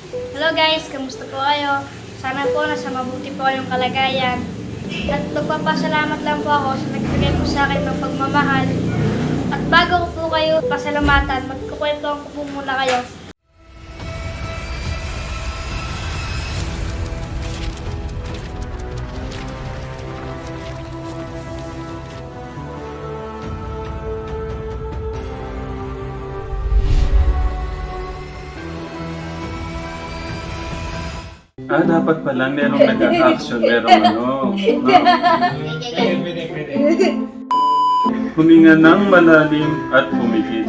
Hello guys, kamusta po kayo? Sana po nasa mabuti po kayong kalagayan. At magpapasalamat lang po ako sa nagbigay po sa akin ng pagmamahal. At bago ko po kayo pasalamatan, magkukwento ko po muna kayo. Dapat pala merong nag-a-action, merong ano. Huminga ng malalim at pumikit.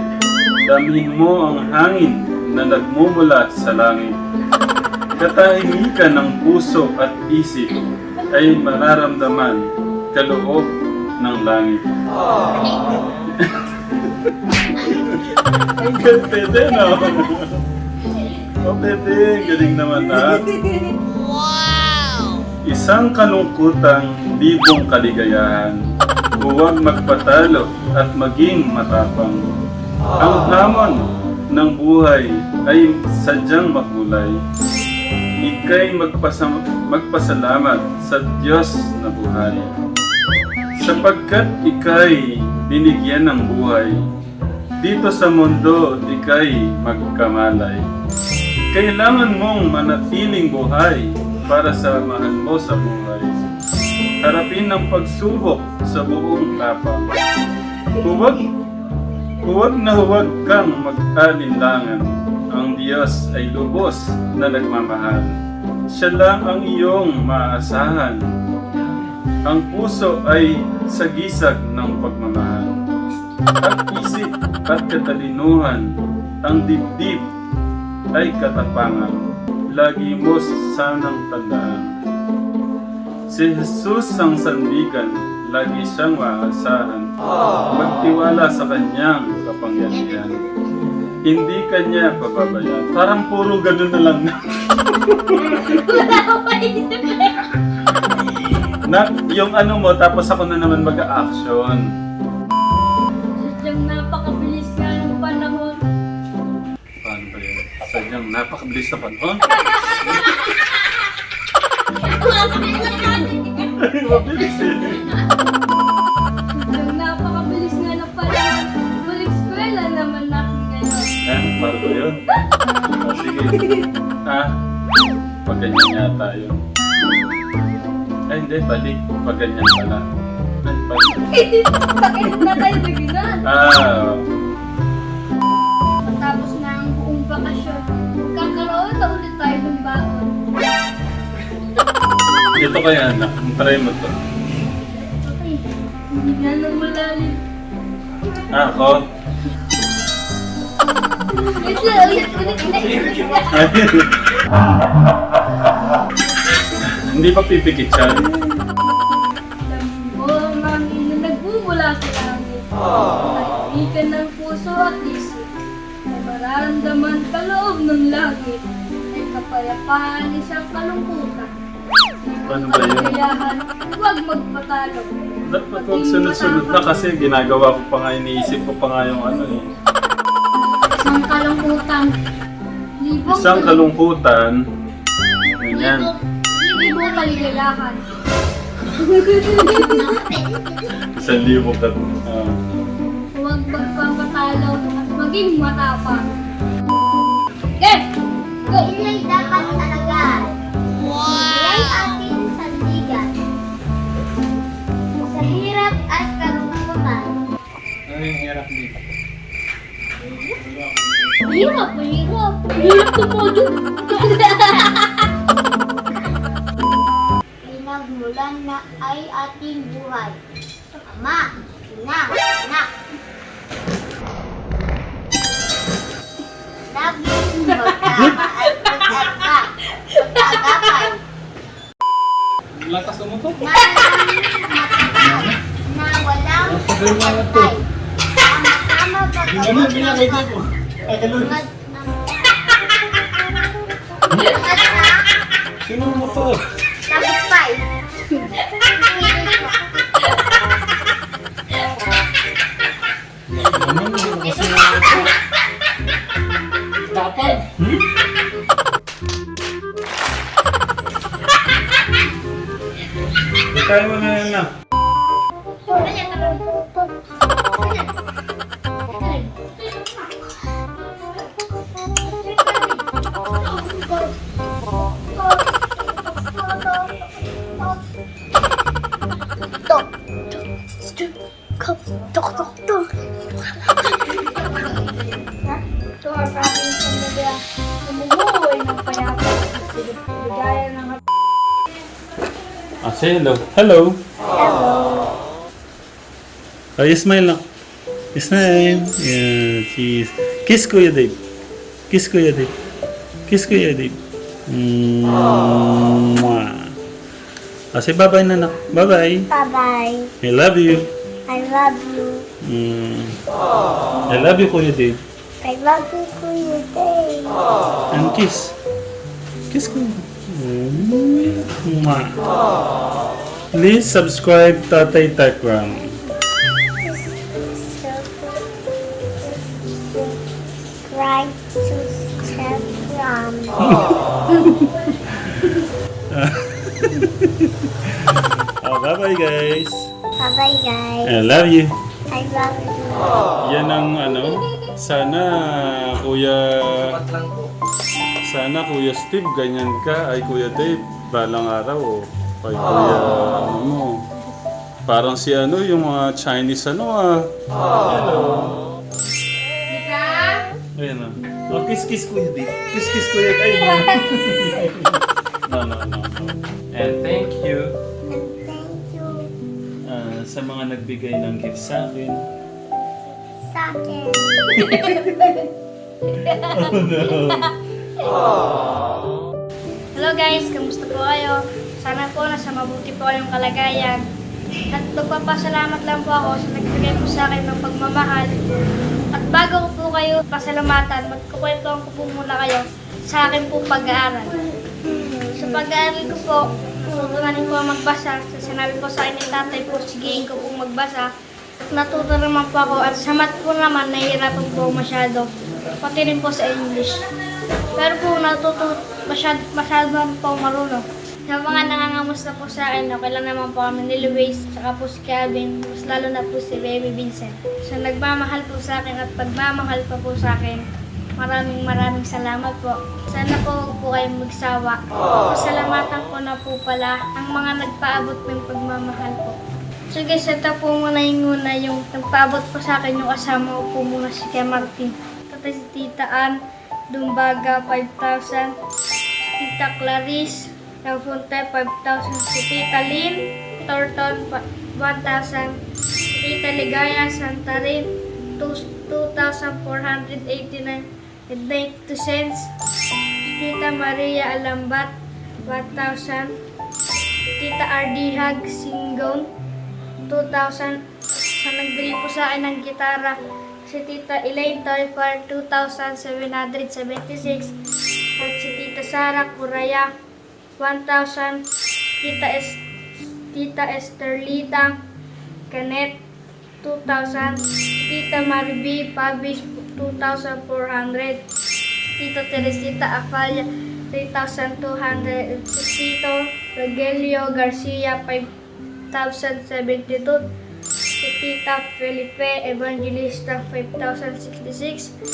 Damhin mo ang hangin na nagmumula sa langit. Katahimikan ng puso at isip ay mararamdaman kaloob ng langit. Ang ganda, no? Oh, bebe, galing naman na. Wow! Isang kalungkutang libong kaligayahan. Huwag magpatalo at maging matapang. Ang hamon ng buhay ay sadyang makulay. Ika'y magpasalamat sa Diyos na buhay. Sapagkat ika'y binigyan ng buhay. Dito sa mundo, ika'y magkamalay. Kailangan mong manatiling buhay para sa mahal mo sa buhay. Harapin ang pagsubok sa buong tapang. Huwag na huwag kang mag-alinlangan. Ang Diyos ay lubos na nagmamahal. Siya lang ang iyong maaasahan. Ang puso ay sagisag ng pagmamahal. At isip at katalinuhan, ang dibdib ay katapangan. Lagi mo sanang tandaan. Si Jesus ang sandigan, lagi siyang maaasahan. Magtiwala sa kanyang kapangyarihan. Hindi kanya pababayaan. Parang puro ganun na lang. Yung ano mo, tapos ako na naman mag-a-action. Sadyang napakabilis nga ng panahon. Paano ba yun? Sadyang napakabilis na panahon. Mabilis eh. Sadyang napakabilis nga ng panahon. Balik eskwela naman natin ngayon. Paano ba yun? Sige. Pag ganyan yata yun. Hindi, balik. Pag ganyan pala. Balik. Bakit na tayo naginan? Matapos na ang buong bakasyon, kakaroon na ulit tayo ng baon. Ito kaya anak. Try mo to. Okay, hindi nga nang malalim. Ako? Ulit. Hindi pa pipikit siya. Alam mo, mami, na nagmumula sa langit. Naibigan ng puso at isip. Ay mararamdaman ka loob ng langit. Ay kapayapaan isang kalungkutan. Paano ba yun? Kailangan, huwag magpatalo. Dapat huwag sunod-sunod na kasi ginagawa ko pa nga, iniisip ko pa nga yung ano eh. Isang kalungkutan. Isang kalungkutan. Ganyan. Libong kaligayahan. 1,000 ka. Huwag magpapatalo at maging matapang. Okay! Go! Inay dapat alagaan. Yan ating sandigan. Sa hirap at kalungkutan. Ano yung hirap dito? Mahirap. Mahirap tumodo. Pinagmulan na ay ating buhay. Ama, ina, anak. Laging magkama at magkaka. Pag-agapay. Lakas mo to? Na walang pagkakay. Sama-sama pag-agapay. Sino mo to? Tagumpay. Tapal? kain mo na yan na. Ayan, tara. Ito ang aking pamilya. Namumuhay ng payapa. Ligaya ng Say hello. Hello. Oh, you smile na. Smile. Yeah, cheese. Kiss Kuya Dave. Kiss Kuya Dave. Kiss Kuya Dave. Mwah. Say bye-bye na nak. Bye-bye. Bye-bye. I love you. I love you. I love you Kuya Dave. I love you for your day. And kiss. Kiss Kuya Dave. Mwah. Please subscribe Tatay Tekram. Subscribe to Telegram. Bye-bye guys. Bye-bye, guys. I love you. I love you. Yan ang sana Kuya Steve ganyan ka ay Kuya Dave balang araw o kay Kuya mo. Parang si yung mga Chinese Hello. Ayan na. Oh, kiss Kuya Dave. Kiss Kuya Dave. No. And thank you And thank you sa mga nagbigay ng gift sa akin. sa akin. Hello guys, kamusta po kayo? Sana po nasa mabuti po kayong kalagayan. At magpapasalamat lang po ako sa nagbigay po sa akin ng pagmamahal. At bago ko po kayo pasalamatan, magkukwentuhan ko po muna kayo sa akin po pag-aaral. Sa pag-aaral ko po, tutunanin ko magbasa. Sa sinabi po sa akin ni tatay po, sigiin ko po magbasa. At natuto naman po ako at sa math po naman, nahihirapan po masyado. Pati rin po sa English. Pero po masyado naman po marunong. Sa mga nangangamusta po sa akin, okay lang naman po kami ni Luis, saka po si Calvin, mas lalo na po si Baby Vincent. So nagmamahal po sa akin at pagmamahal pa po sa akin, maraming salamat po. Sana po huwag po kayong magsawa. Pasalamatan ko na po pala ang mga nagpaabot ng pagmamahal po. So guys, ito po muna yung nagpaabot po sa akin yung kasama ko po muna si Kuya Martin. Tapos si Tita Ann, Dumbaga 5,000, Tita Clarice, Lafonte 5,000, si Tita Lynn, Thornton 1,000, si Tita Ligaya, Santarin 2,489.92 cents, si Tita Maria Alambat 1,000, Tita Ardihag Singgon 2,000. Sa nagbili po sa akin ng gitara, si Tita Elaine Toyfar 2,776, at si Tita Sara Curaya 1,000, Tita Esterlita Canet 2,000, Tita Mariby Pabis 2,400, Tita Teresita Afalia 3,200, Tito Rogelio Garcia 5,072, si Tita Felipe Evangelista 5,066,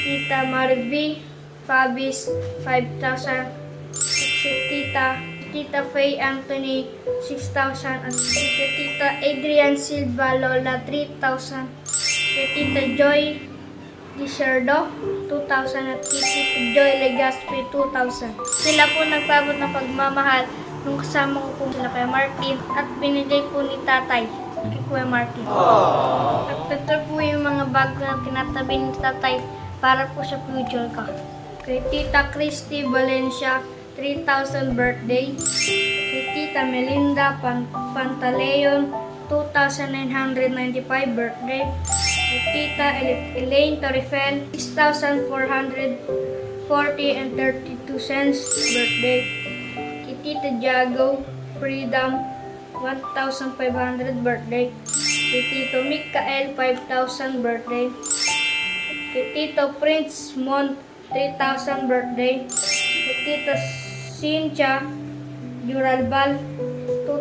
Tita Mariby Pabis 5,000, si Tita Faye Anthony 6,000, at si Tita Adrian Silva Lola 3,000, si Tita Joy Dicerdo 2,000, at si Tita Joy Legaspi 2,000. Sila po nagpabot ng pagmamahal nung kasama ko po sila Kuya Martin at binigay po ni tatay kay Kuya Martin. At ito po yung mga bago na tinatabi ni tatay para po sa future ko. Kay Tita Christy Valencia 3,000 birthday, si Tita Melinda Pantaleon 2,995 birthday, si Tita Elaine Torifel 6,440.32 birthday, si Tita Jago Freedom 1,500 birthday, si Tito Mikael 5,000 birthday, si Tito Prince Mont 3,000 birthday, si Tita Cynthia Duralbal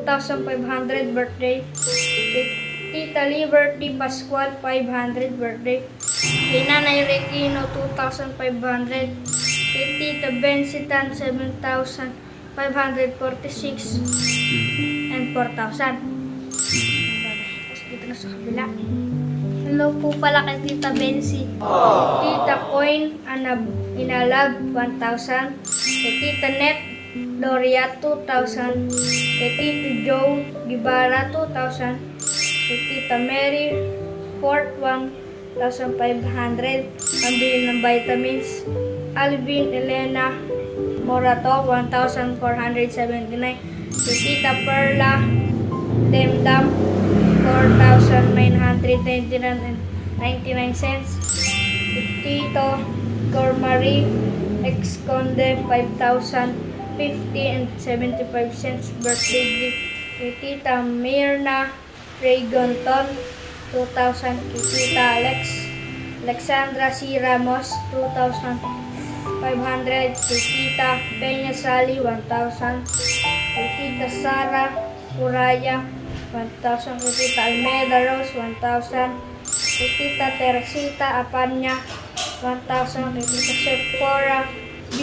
2,500 birthday. Kay Tita Liberty Pascual, 500 birthday. Kay Nanay Regino, 2,500. Kay Tita Bensitan, 7,546. And 4,000. Tapos dito na sa kabila. Hello po pala kay Tita Bensi. Tita Coin Inalab, 1,000. Kay Tita Net Loria, 2,000. Kay Tito Joe Gibara, 2,000. Kay Tita Mary Fort, 1,500. Pambili ng vitamins. Alvin Elena Morato, 1,479. Kay Tita Perla Demdam, 4,999.99 cents. Tito Gormari Ex-Conde, 5,050 and 75 cents birthday gift. Kay Tita Mirna Raygonton, 2,000. Kay Tita Alexandra C. Ramos, 2,500. Kay Tita Peña Sally, 1,000. Kay Tita Sara Uraya, 1,000. Kay Tita Almeda Rose, 1,000. Kay Tita Teresita Apanya, 1,000. Kay Tita Sephora B.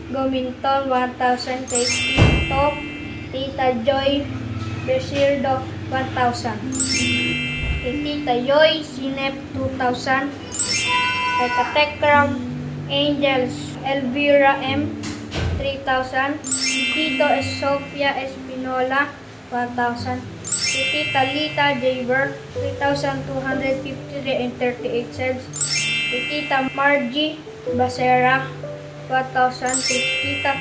Gominton, 1,000. Kay Tita Joy Besirdo, 1,000. Kay Tita Joy Sinep, 2,000. Kay Katekram Angels Elvira M, 3,000. Kay Tito Sofia Espinola, 1,000. Kay Tita Lita Jaber, 3,253 and 38 cents. Kay Tita Margie Basera, 1,000. Kay Tita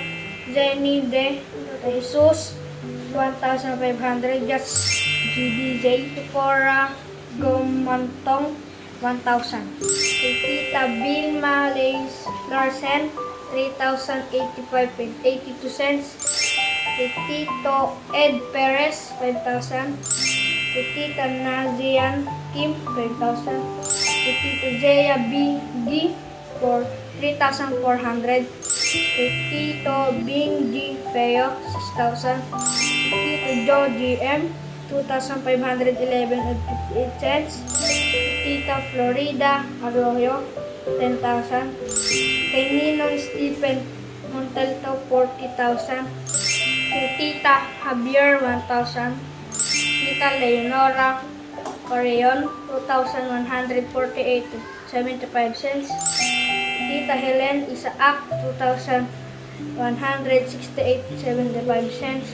Jenny De Jesus, 1,500. Just GDJ. Sephora Gomantong, 1,000. Kay Tita Vilma Larsen, 3,085 and 82 cents. Kay Tito Ed Perez, 5,000. Kay Tita Nazian Kim, 5,000. Kay Tito Jaya B. G. for 3,400. Kay Tito Bing G. Feo, 6,000. Kay Tito Joe GM, 2,511 and 58 cents. Kay Tita Florida Arroyo, 10,000. Kay Ninong Stephen Montalto, 40,000. Kay Tita Javier, 1,000. Tita Leonora Coreon, 2,148 and 75 cents. Tita Helen Isaac, 2,168 and 75 cents.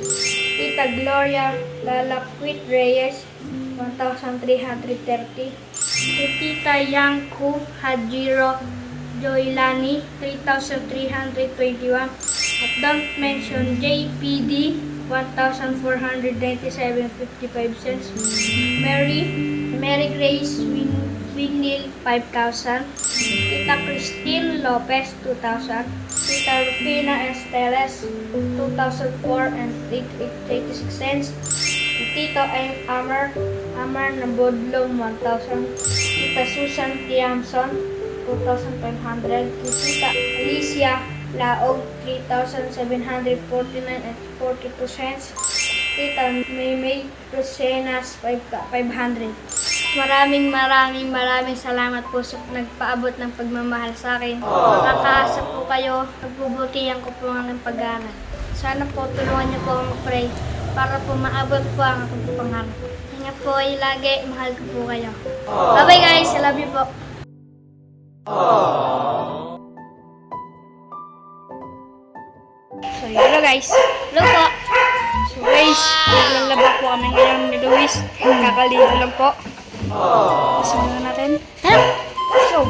Tita Gloria Lalaquit Reyes, 1,330. Kay Tita Yangku Hajiro Joylani, 3,321. At don't mention JPD, 1,497.55 cents. Mary Grace Wingnil, 5,000. Tita Christine Lopez, 2,000. Tita Rufina Esteles, 2,004 and 86 cents. Tito Amar Nabodlong, 1,000. Tita Susan Tiamson, 2,500. Tita Alicia Laog, 3,749 and 42 cents. Tita Maymay Rosenas, 500. Maraming salamat po sa nagpaabot ng pagmamahal sa akin. Nakakaasa po kayo, nagbubutihan ko po ng pag-aaral. Sana po tulungan niyo po ako mag-pray para po maabot po ang aking pangarap. Ingat po kayo lagi, mahal ko po kayo. Bye-bye guys, I love you po. So yun na guys. Hello po. So guys, naglalaba po kami ngayon ni Luis. Kakaligo lang po. Sunod natin. Let's go.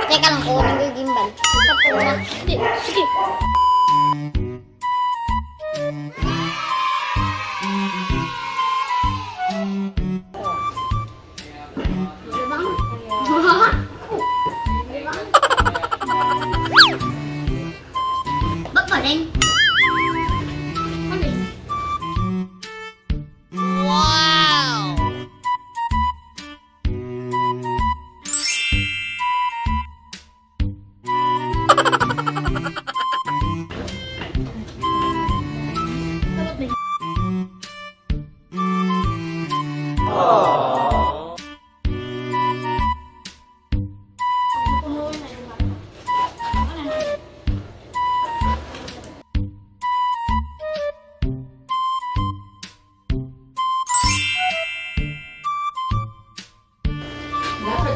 Teka lang, kukunin ko yung gimbal. Stop ko na. Sige. Ba't pa rin? Ano yun?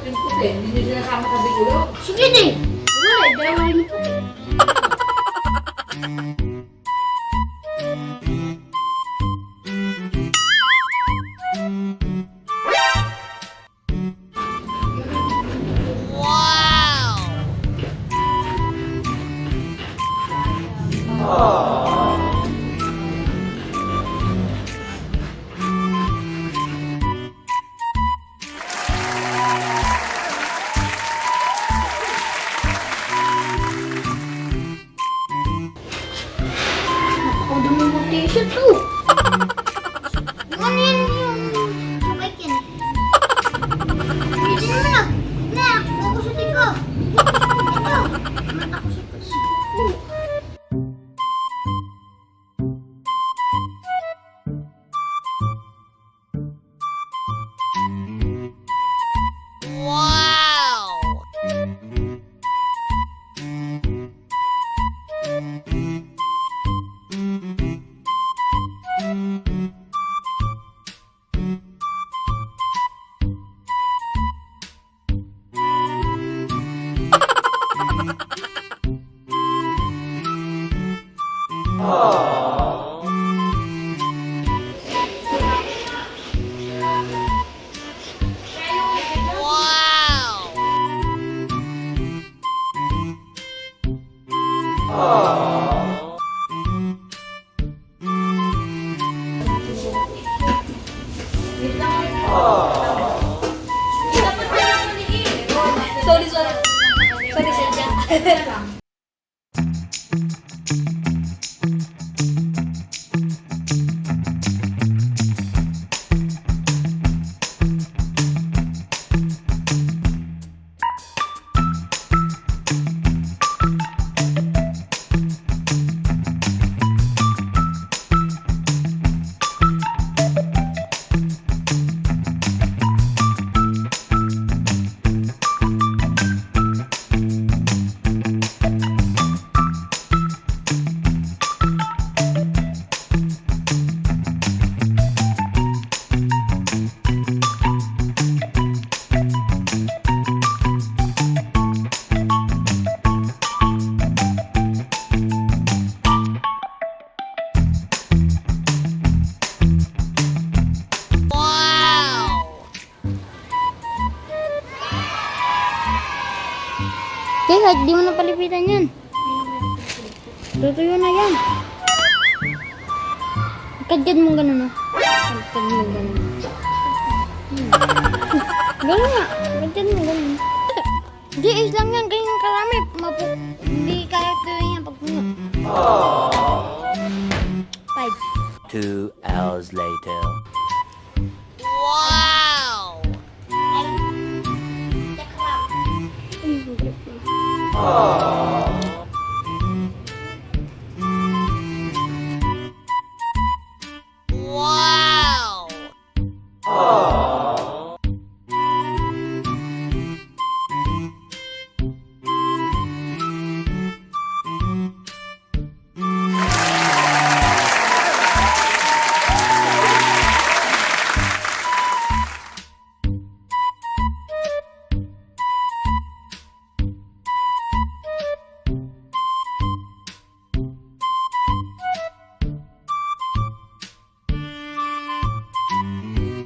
yung puti. Hindi nyo sinasama sa bigulo. Sige din. Wala, dalawa rin po. Napakadumi mo t-shirt to. Ano yan yung sabay yan? Hindi naman na. Na, kukusutin ko. Ito. Mata ko sa Kaya, di mo na palipitan yan. Tutuyo na yan. Kadkad mo ganun, no? Kadkad mo ganun. Ganun nga. Kadkad mo ganun. Di, is lang yan. Ganyan karami. Hindi kaya tuyo yan pag puno. 5. 2 hours later. Wow!